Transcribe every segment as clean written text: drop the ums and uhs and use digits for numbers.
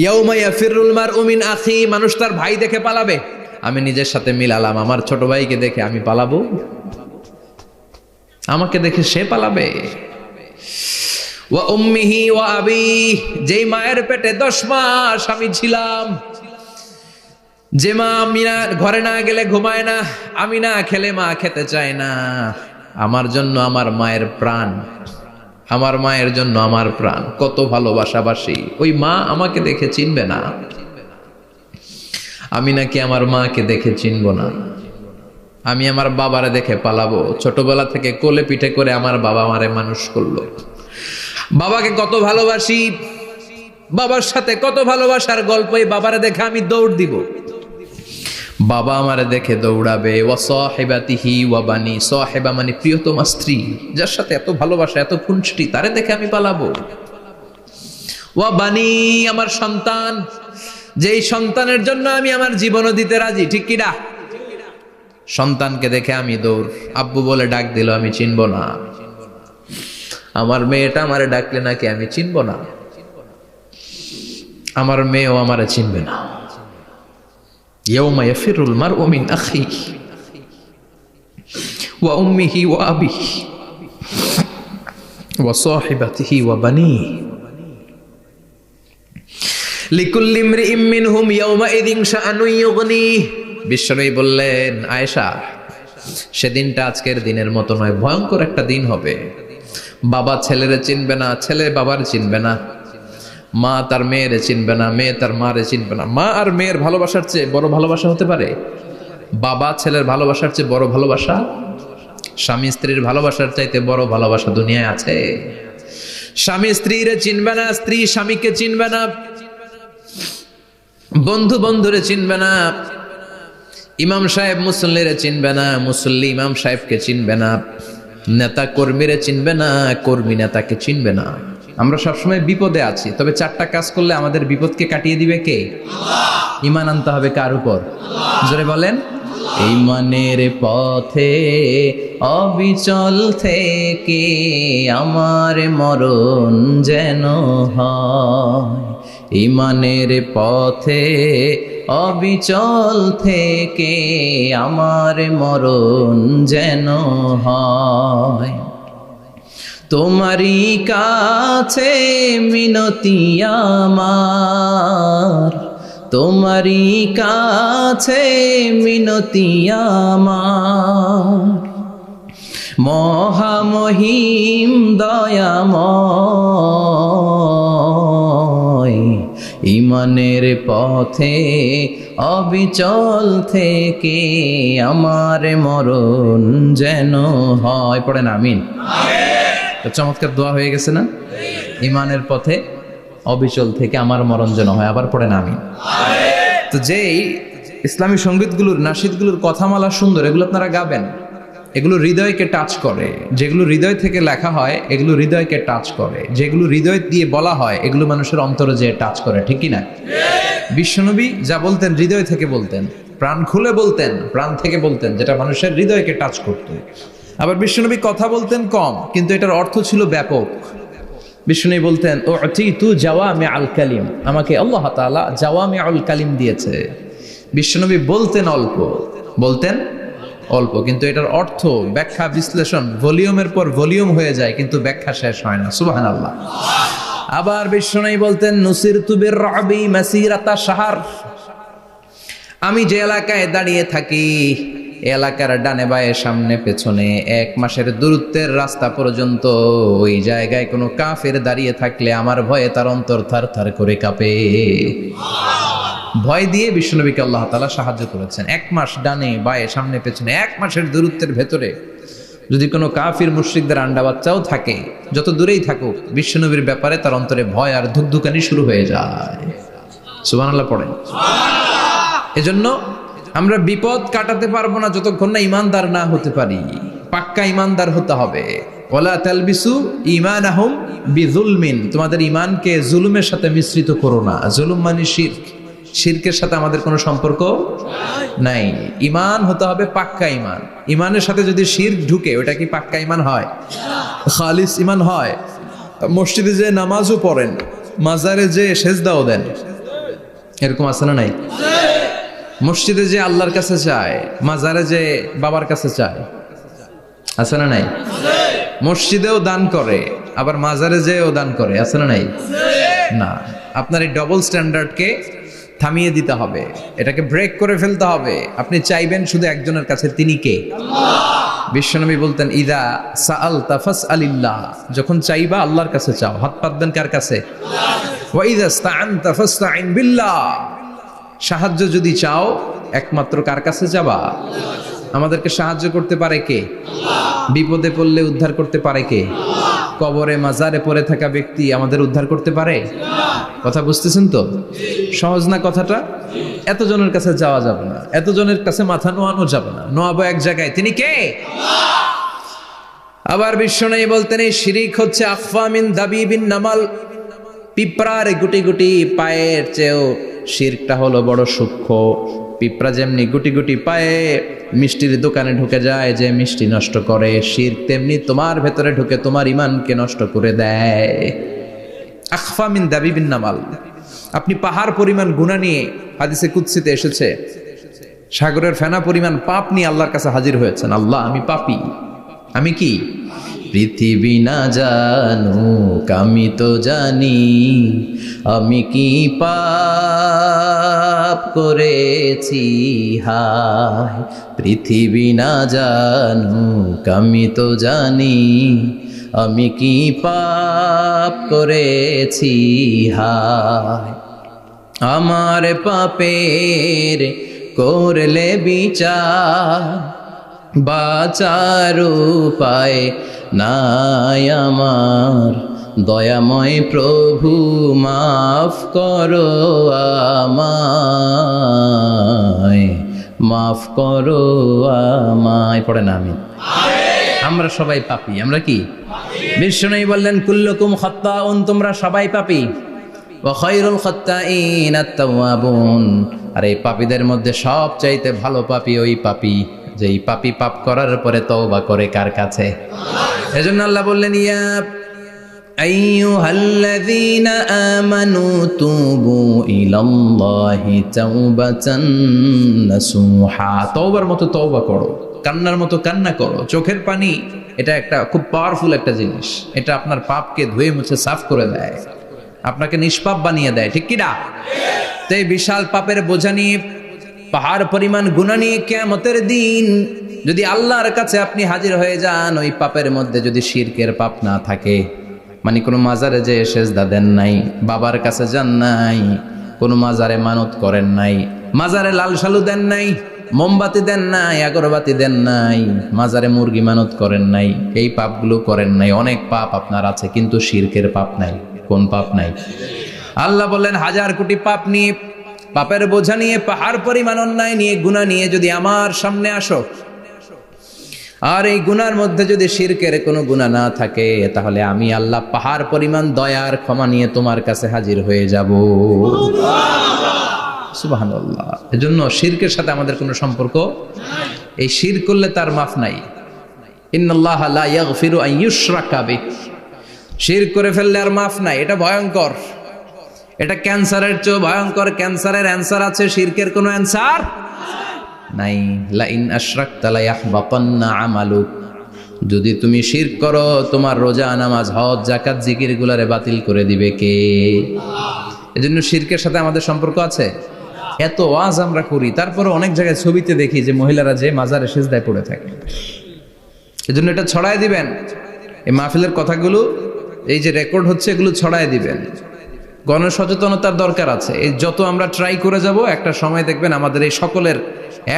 ইয়াউমা ইয়াফিরুল মারউ মিন আখি, মানুষ তার ভাই দেখে পালাবে। আমি নিজের সাথে মিলালাম, আমার ছোট ভাইকে দেখে আমি পালাবো? আমাকে দেখে সে পালাবে? ওয়া উম্মিহি ওয়া আবি, যেই মায়ের পেটে 10 মাস আমি ছিলাম, যে মা আমি না ঘরে না গেলে ঘুমায় না, আমি না খেলে মা খেতে চায় না, আমার জন্য আমার মায়ের প্রাণ, আমার মায়ের জন্য আমার প্রাণ, কত ভালোবাসাবাসী। ওই মা আমাকে দেখে চিনবে না, আমি নাকি আমার মাকে দেখে চিনব না। আমি আমার বাবারে দেখে পালাবো। ছোটবেলা থেকে কোলে পিঠে করে আমার বাবা আমারে মানুষ করলো, বাবাকে কত ভালোবাসি, বাবার সাথে কত ভালোবাসার গল্প, এই বাবারে দেখে আমি দৌড় দিব, বাবা আমারে দেখে দৌড়াবে। ওয়া সাহিবাতিহি ওয়া বানি, সাহিবা মানে প্রিয়তমা স্ত্রী, যার সাথে এত ভালোবাসা এত খুনসুটি, তারে দেখে আমি পালাবো। ওয়া বানি, আমার সন্তান, যেই সন্তানের জন্য আমি আমার জীবনও দিতে রাজি, ঠিক কি না? সন্তানকে দেখে আমি দৌড়, আব্বু বলে ডাক দিল আমি চিনব না, আমার মেয়েটা আমারে ডাকলে নাকি আমি চিনব না, আমার মেয়েও আমারে চিনবে না। ইয়াউমা ইয়াফিরুল মারউ মিন আখিহি ওয়া উম্মিহি ওয়া আবিহি ওয়া সাহিবাতিহি ওয়া বানিহি লিকুল্লি ইমরিইম মিনহুম ইয়াউমাইযিন শাআনুন ইউগনিহি। বিশ্বনবী বললেন, আয়েশা, সেদিনটা আজকের দিনের মতো নয়, ভয়ঙ্কর একটা দিন হবে। বাবা ছেলেরে চিনবে না, ছেলে বাবার চিনবে না, মা তার মেয়েরে চিনবে না, মেয়ে তার মারে চিনবে না। মা আর মেয়ের ভালোবাসার চেয়ে বড় ভালোবাসা হতে পারে? বাবা ছেলের ভালোবাসার চেয়ে বড় ভালোবাসা? স্বামী স্ত্রীর ভালোবাসার চাইতে বড় ভালোবাসা দুনিয়ায় আছে? স্বামী স্ত্রীরে চিনবে না, স্ত্রী স্বামীকে চিনবে না, বন্ধু বন্ধুরে চিনবে না, ইমাম সাহেব মুসল্লিরে চিনবে না, মুসল্লি ইমাম সাহেবকে চিনবে না, নেতা কর্মীরে চিনবে না, কর্মী নেতাকে চিনবে না। আমরা সবসময় বিপদে আছি, তবে 4টা কাজ করলে আমাদের বিপদকে কাটিয়ে দিবে কে? আল্লাহ। ঈমান আনতে হবে কার উপর? জোরে বলেন। ঈমানের পথে অবিচল থেকে আমার মরণ যেন হয়, ঈমানের পথে অবিচল থেকে আমার মরণ যেন হয়। তোমারই কাছে মিনতি আমার, তোমারই কাছে মিনতি আমার, মহামহিম দয়াময়, ঈমানের পথে অবিচল থেকে আমার মরণ যেন হয়। পড়েন আমিন। চমৎকার দোয়া হয়ে গেছে না? ঈমানের পথে অবিচল থেকে আমার মরণ যেন হয়। আবার পড়েন আমিন। তো যেই ইসলামী সঙ্গীতগুলোর নাশিদগুলোর কথামালা সুন্দর, এগুলো আপনারা গাবেন, এগুলো হৃদয়কে টাচ করে। যেগুলো হৃদয় থেকে লেখা হয় এগুলো হৃদয়কে টাচ করে, যেগুলো হৃদয় দিয়ে বলা হয় এগুলো মানুষের অন্তরে যে টাচ করে, ঠিক কি না? বিশ্বনবী যা বলতেন হৃদয় থেকে বলতেন, প্রাণ খুলে বলতেন, প্রাণ থেকে বলতেন, যেটা মানুষের হৃদয়কে টাচ করত। আবার বিশ্বনবী কথা বলতেন কম, কিন্তু এটার অর্থ ছিল ব্যাপক। বিশ্বনবী বলতেন, ও তু জাওয়ামি আল কালিম, আমাকে আল্লাহ তাআলা জাওয়ামি আল কালিম দিয়েছে। বিশ্বনবী বলতেন অল্প, বলতেন অল্প, কিন্তু এটার অর্থ ব্যাখ্যা বিশ্লেষণ ভলিউমের পর ভলিউম হয়ে যায়, কিন্তু ব্যাখ্যা শেষ হয় না। সুবহানাল্লাহ। আবার বিশ্বনবী বলতেন, নুসিরতু বির-রা'বি মাসিরাতা শাহর, আমি যে এলাকায় দাঁড়িয়ে থাকি এলাকার ডানে বায়ে সামনে পেছনে 1 মাসের দূরত্বের রাস্তা পর্যন্ত ওই জায়গায় কোনো কাফের দাঁড়িয়ে থাকলে আমার ভয়ে তার অন্তর থার করে কাঁপে। ভয় দিয়ে বিশ্বনবীকে আল্লাহ তাআলা সাহায্য করেছেন। 1 মাস ডানে বায়ে সামনে পেছনে 1 মাসের দূরত্বের ভেতরে যদি কোনো কাফির মুশরিকদের আন্ডা বাচ্চাও থাকে, যত দূরেই থাকুক, বিশ্বনবীর ব্যাপারে তার অন্তরে ভয় আর ধুকধুকানি শুরু হয়ে যায়। সুবহানাল্লাহ পড়েন। এজন্য আমরা বিপদ কাটাতে পারবো না যতক্ষণ না ঈমানদার না হতে পারি। পাক্কা ঈমানদার হতে হবে। ওয়ালা তালবিসু ঈমানাহুম বিযুলমিন, তোমাদের ঈমানকে জুলুমের সাথে মিশ্রিত করো না। জুলুম মানে শিরক, শিরকের সাথে আমাদের কোনো সম্পর্ক নাই। ঈমান হতে হবে পাক্কা ঈমান। ঈমানের সাথে যদি শিরক ঢুকে ওটা কি পাক্কা ঈমান হয়? খালিস ঈমান হয়? মসজিদে যে নামাজও পড়েন, মাজারে যে সেজদাও দেন, এরকম আছে না নাই? মসজিদে যে আল্লাহর কাছে চায়, মাজারে যে বাবার কাছে চায়, আছে না নাই? মসজিদেও দান করে, আবার মাজারে যেও দান করে, আছে না নাই? না, আপনার এই ডবল স্ট্যান্ডার্ডকে থামিয়ে দিতে হবে, এটাকে ব্রেক করে ফেলতে হবে। আপনি চাইবেন শুধু একজনের কাছে, তিনি কে? বিশ্বনবী বলতেন, ইদা সাআলতা ফাসআলিল্লাহ, যখন চাইবা আল্লাহর কাছে চাও। হাত পাতবেন কার কাছে? ওয়া ইদা ইসতাআনতা ফাসতাইন বিল্লাহ, সাহায্য যদি চাও একমাত্র কার কাছে যাবা? আমাদেরকে সাহায্য করতে পারে কে? বিপদে পড়লে উদ্ধার করতে পারে কে? কবরে মাজারে পড়ে থাকা ব্যক্তি আমাদের উদ্ধার করতে পারে? কথা বুঝতেছেন তো? সহজ না কথাটা? এতজনের কাছে যাওয়া যাবে না, এতজনের কাছে মাথা নোয়ানো যাবে না, নোয়াবো এক জায়গায়, তিনি কে? আবার বিশ্বনবী বলতেন, এই শিরিক হচ্ছে আখফা মিন দাবিবিন নামাল, পিঁপড়ার গুটি গুটি পায়ের চেয়েও শিরকটা হলো বড় সূক্ষ্ম। পিঁপড়া যেমনি গুটি গুটি পায়ে মিষ্টির দোকানে ঢুকে যায়, যে মিষ্টি নষ্ট করে, শিরক তেমনি তোমার ভেতরে ঢুকে তোমার ইমানকে নষ্ট করে দেয়। আখফা মিন দাবিবিন নামাল। আপনি পাহাড় পরিমাণ গুনাহ নিয়ে, হাদিসে কুদসিতে এসেছে, সাগরের ফেনা পরিমাণ পাপ নিয়ে আল্লাহর কাছে হাজির হয়েছেন। আল্লাহ, আমি পাপী, আমি কি? পৃথিবী না জানুক আমি তো জানি, আমি কি পাপ করেছি হায়। পৃথিবী না জানুক আমি তো জানি, আমি কি পাপ করেছি হায়। আমার পাপের করলে বিচার, বাঁচার উপায় নাই আমার। দয়াময় প্রভু মাফ করো আমায়, মাফ করো আমায়। পড়ে না আমি? আমরা সবাই পাপী। আমরা কি? বিশ্বনবী বললেন, কুল্লুকুম খাত্তাউন, তোমরা সবাই পাপী। ওয়া খায়রুল খাত্তাইন আত-তাওয়াবুন, আর এই পাপীদের মধ্যে সবচাইতে ভালো পাপী ওই পাপী যেই পাপী পাপ করার পরে তওবা করে কার কাছে? এজন্য আল্লাহ বললেন, ইয়া আইয়ুহাল্লাযীনা আমানু তুবু ইলাল্লাহি তাওবাতান নাসুহা, তওবার মতো তওবা করো, কান্নার মতো কান্না করো। চোখের পানি এটা একটা খুব পাওয়ারফুল একটা জিনিস, এটা আপনার পাপকে ধুয়ে মুছে সাফ করে দেয়, আপনাকে নিষ্পাপ বানিয়ে দেয়, ঠিক কি না? তো এই বিশাল পাপের বোঝা নিয়ে, পাহাড় পরিমাণ গুনাহ নিয়ে কিয়ামতের দিন যদি আল্লাহর কাছে আপনি হাজির হয়ে যান, ওই পাপের মধ্যে যদি শিরকের পাপ না থাকে, মানে কোনো মাজারে যে সেজদা দেন নাই, বাবার কাছে যান নাই, কোনো মাজারে মানত করেন নাই, মাজারে লাল শালু দেন নাই, মোমবাতি দেন নাই, আগরবাতি দেন নাই, মাজারে মুরগি মানত করেন নাই, এই পাপগুলো করেন নাই, অনেক পাপ আপনার আছে, কিন্তু শিরকের পাপ নাই। কোন পাপ নাই? আল্লাহ বললেন, হাজার কোটি পাপ নিয়ে, পাপের বোঝা নিয়ে, পাহাড় পরিমাণ অন্যায় নিয়ে, গুনাহ নিয়ে যদি আমার সামনে আসো, আর এই গুনার মধ্যে যদি শিরকের কোনো গুনাহ না থাকে, তাহলে আমি আল্লাহ পাহাড় পরিমাণ দয়ার ক্ষমা নিয়ে তোমার কাছে হাজির হয়ে যাব। সুবহানাল্লাহ। এজন্য শিরকের সাথে আমাদের কোনো সম্পর্ক নাই। এই শিরক করলে তার মাফ নাই। ইন্নাল্লাহা লা ইয়াগফিরু আন ইউশরাকা বিহি, শিরক করে ফেললে আর মাফ নাই। এটা ভয়ঙ্কর, এটা ক্যান্সারের চেয়ে ভয়ঙ্কর। ক্যান্সারের অ্যান্সার আছে, শিরকের কোনো অ্যান্সার নাই। লা ইন আশরাকতা লা ইয়াহবাতান্না আমালুক, যদি তুমি শিরক করো, তোমার রোজা, নামাজ, হজ, যাকাত, জিকির গুলারে বাতিল করে দিবে কে? এজন্য শিরকের সাথে আমাদের সম্পর্ক আছে। এত ওয়াজ আমরা করি, তারপরে অনেক জায়গায় ছবিতে দেখি যে মহিলারা যে মাজারে সিজদায় পড়ে থাকে। এজন্য এটা ছড়ায় দিবেন, এই মাহফিলের কথাগুলো, এই যে রেকর্ড হচ্ছে, এগুলো ছড়ায় দিবেন। গণসচেতনতার দরকার আছে। এই যত আমরা ট্রাই করে যাব, একটা সময় দেখবেন আমাদের এই সকলের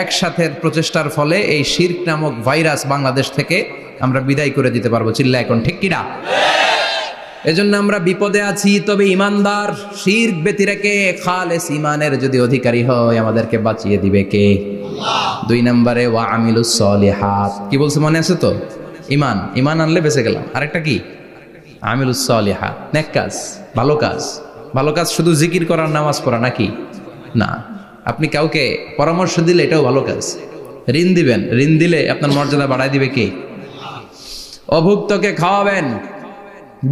একসাথে প্রচেষ্টার ফলে এই শিরক নামক ভাইরাস বাংলাদেশ থেকে আমরা বিদায় করে দিতে পারবো। চিল্লা এখন, ঠিক কিনা? এজন্য আমরা বিপদে আছি, তবে ইমানদার, শিরক ব্যতি রেখে খালেস ইমানের যদি অধিকারী হয়, আমাদেরকে বাঁচিয়ে দিবে কে? দুই নম্বরে ওয়া আমিলুস সলিহাত, কি বলছে মনে আছে তো? ইমান, ইমান আনলে বেঁচে গেলাম। আরেকটা কি? আমিলুস সলিহাত, নেক কাজ, ভালো কাজ। ভালো কাজ শুধু জিকির করার, নামাজ পড়া নাকি? না। আপনি কাউকে পরামর্শ দিলে এটাও ভালো কাজ। ঋণ দিবেন, ঋণ দিলে আপনার মর্যাদা বাড়ায় দিবে কে? অভুক্তকে খাওয়াবেন,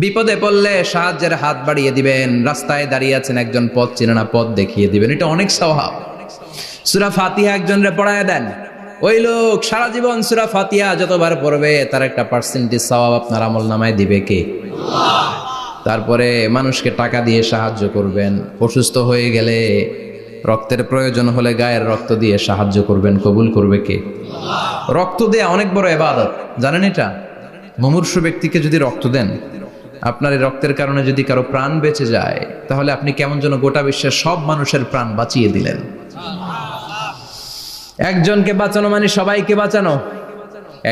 বিপদে পড়লে সাহায্যের হাত বাড়িয়ে দিবেন। রাস্তায় দাঁড়িয়ে আছেন, একজন পথ চেনে না, পথ দেখিয়ে দিবেন। এটা অনেক সওয়াব। সূরা ফাতিহা একজনরে পড়ায় দেন, ওই লোক সারা জীবন সূরা ফাতিহা যতবার পড়বে তার একটা পার্সেন্টেজ সওয়াব আপনার আমলনামায় দিবে কে? আল্লাহ। তারপরে মানুষকে টাকা দিয়ে সাহায্য করবেন, অসুস্থ হয়ে গেলে রক্তের প্রয়োজন হলে গায়ের রক্ত দিয়ে সাহায্য করবেন, কবুল করবে কে? আল্লাহ। রক্ত দেয়া অনেক বড় ইবাদত, জানেন এটা? মুমূর্ষু ব্যক্তিকে যদি রক্ত দেন, আপনার এই রক্তের কারণে যদি কারো প্রাণ বেঁচে যায়, তাহলে আপনি কেমন যেন গোটা বিশ্বের সব মানুষের প্রাণ বাঁচিয়ে দিলেন। একজনকে বাঁচানো মানে সবাইকে বাঁচানো,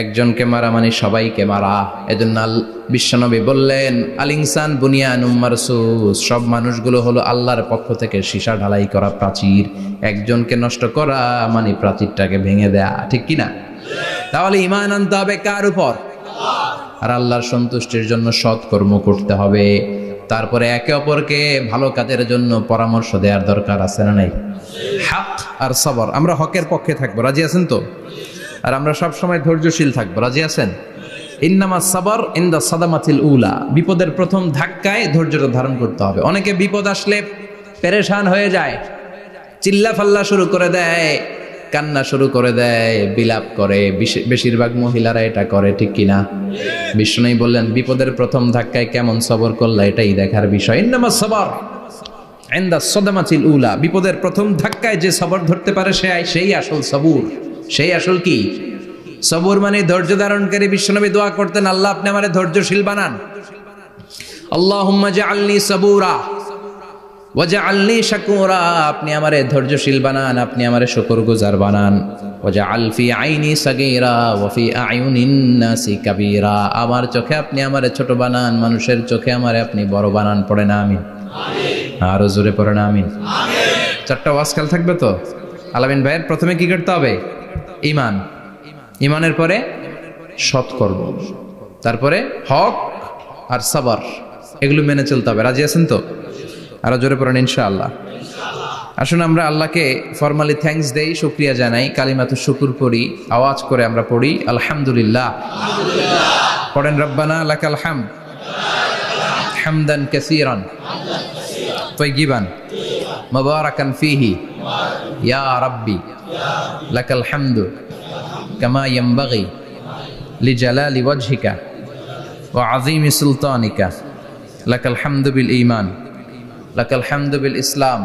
একজনকে মারা মানে সবাইকে মারা। এজন্য বিশ্বনবী বললেন, আল ইনসান বুনিয়ানুম মারসুস, সব মানুষগুলো হলো আল্লাহর পক্ষ থেকে সীসা ঢালাই করা প্রাচীর। একজনকে নষ্ট করা মানে প্রাচীরটাকে ভেঙে দেয়া, ঠিক কিনা? তাহলে ঈমান আনতে হবে কার উপর? আর আল্লাহর সন্তুষ্টির জন্য সৎ কর্ম করতে হবে। তারপরে একে অপরকে ভালো কাজের জন্য পরামর্শ দেওয়ার দরকার আছে না নাই? হক আর সবর, আমরা হকের পক্ষে থাকবো, রাজি আছেন তো? আর আমরা সব সময় ধৈর্যশীল থাকবো, রাজি আছেন? ইন্নামা সাবর ইনদা সাদামাতিল উলা, বিপদের প্রথম ধাক্কায় ধৈর্যটা ধারণ করতে হবে। অনেকে বিপদ আসলে পেরেশান হয়ে যায়, চিল্লা ফাল্লা শুরু করে দেয়, কান্না শুরু করে দেয়, বিলাপ করে। বেশিরভাগ মহিলারা এটা করে, ঠিক কিনা? বিষ্ণু বললেন, বিপদের প্রথম ধাক্কায় কেমন সবর করলা এটাই দেখার বিষয়। ইন্নামা সাবর ইনদা সাদামাতিল উলা, বিপদের প্রথম ধাক্কায় যে সবর ধরতে পারে সেই আসল সবুর, সেই আসল কি সবুর মানে ধৈর্য ধারণকারী। বিশ্বনবী দোয়া করতেন, আল্লাহ আপনি আমারে ধৈর্যশীল বানান। আল্লাহুম্মা জাআলনি সাবুরা ওয়াজআলনি শাকুরা, আপনি আমারে ধৈর্যশীল বানান, আপনি আমারে শুকরগুজার বানান। ওয়াজআল ফি আইনি সাগীরা ওয়া ফি আয়ুনিন নাসি কাবীরা, আমার চোখে আপনি আমারে ছোট বানান, মানুষের চোখে আমারে আপনি বড় বানান। পড়েন আমিন। আমিন। আরো জোরে পড়েন আমিন। আমিন। চারটা ওয়াজ কাল থাকবে তো? আলামিন ভাইয়ের প্রথমে কি করতে হবে? ঈমান। ঈমানের পরে সৎকর্ম, তারপরে হক আর সবর, এগুলো মেনে চলতে হবে। রাজি আছেন তো? আরো জোরে পড়েন ইনশাআল্লাহ। আসুন আমরা আল্লাহকে ফরমালি থ্যাঙ্কস দেই, শুকরিয়া জানাই, কালিমাতুশ শুকুর পড়ি, আওয়াজ করে আমরা পড়ি আলহামদুলিল্লাহ। পড়েন রব্বানা লাকাল হামদ হামদান কাসীরান তাইয়িবান মুবারাকান ফীহি ইয়া রাব্বি লাকাল হামদু কামা ইয়ানবাগি লিজালালি ওয়াজহিকা ওয়া আযীমি সুলতানিকা লাকাল হামদু বিল ঈমান লাকাল হামদু বিল ইসলাম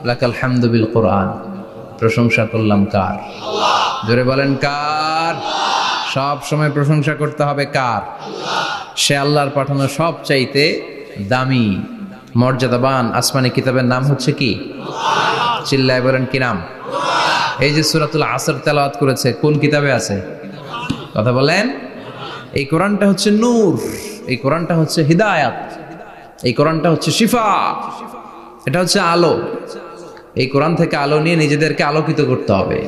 লাকাল হামদু বিল কোরআন। প্রশংসা করলাম কার? আল্লাহ। জোরে বলেন কার? সব সময় প্রশংসা করতে হবে কার? আল্লাহ। সে আল্লাহর পাঠানো সব চাইতে দামি মর্যাদাবান আসমানি কিতাবের নাম হচ্ছে কি? কোরআন। চিল্লায় বলেন কি নাম? কোরআন। এই যে সূরাতুল আসর তেলাওয়াত করেছে, কোন কিতাবে আছে? কথা বলেন। এই কোরআনটা হচ্ছে নূর, এই কোরআনটা হচ্ছে হিদায়াত, এই কোরআনটা হচ্ছে শিফা, এটা হচ্ছে আলো। এই কোরআন থেকে আলো নিয়ে নিজেদেরকে আলোকিত করতে হবে।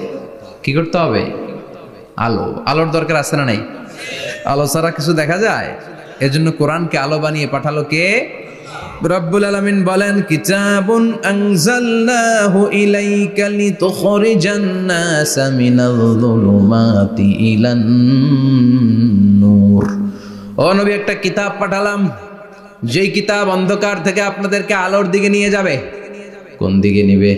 কি করতে হবে? আলো। আলোর দরকার আছে না নাই? আলো ছাড়া কিছু দেখা যায়? এজন্য কোরআনকে আলো বানিয়ে পাঠালো কে? রব্বুল আলামিন বলেন, কিতাবুন আনজালনাহু ইলাইকা লিতুখরিজান নাসা মিনাল যুলুমাতি ইলান নূর। ও নবী, একটা কিতাব পাঠালাম, যেই কিতাব অন্ধকার থেকে আপনাদেরকে আলোর দিকে নিয়ে যাবে। কোন দিকে নিবে?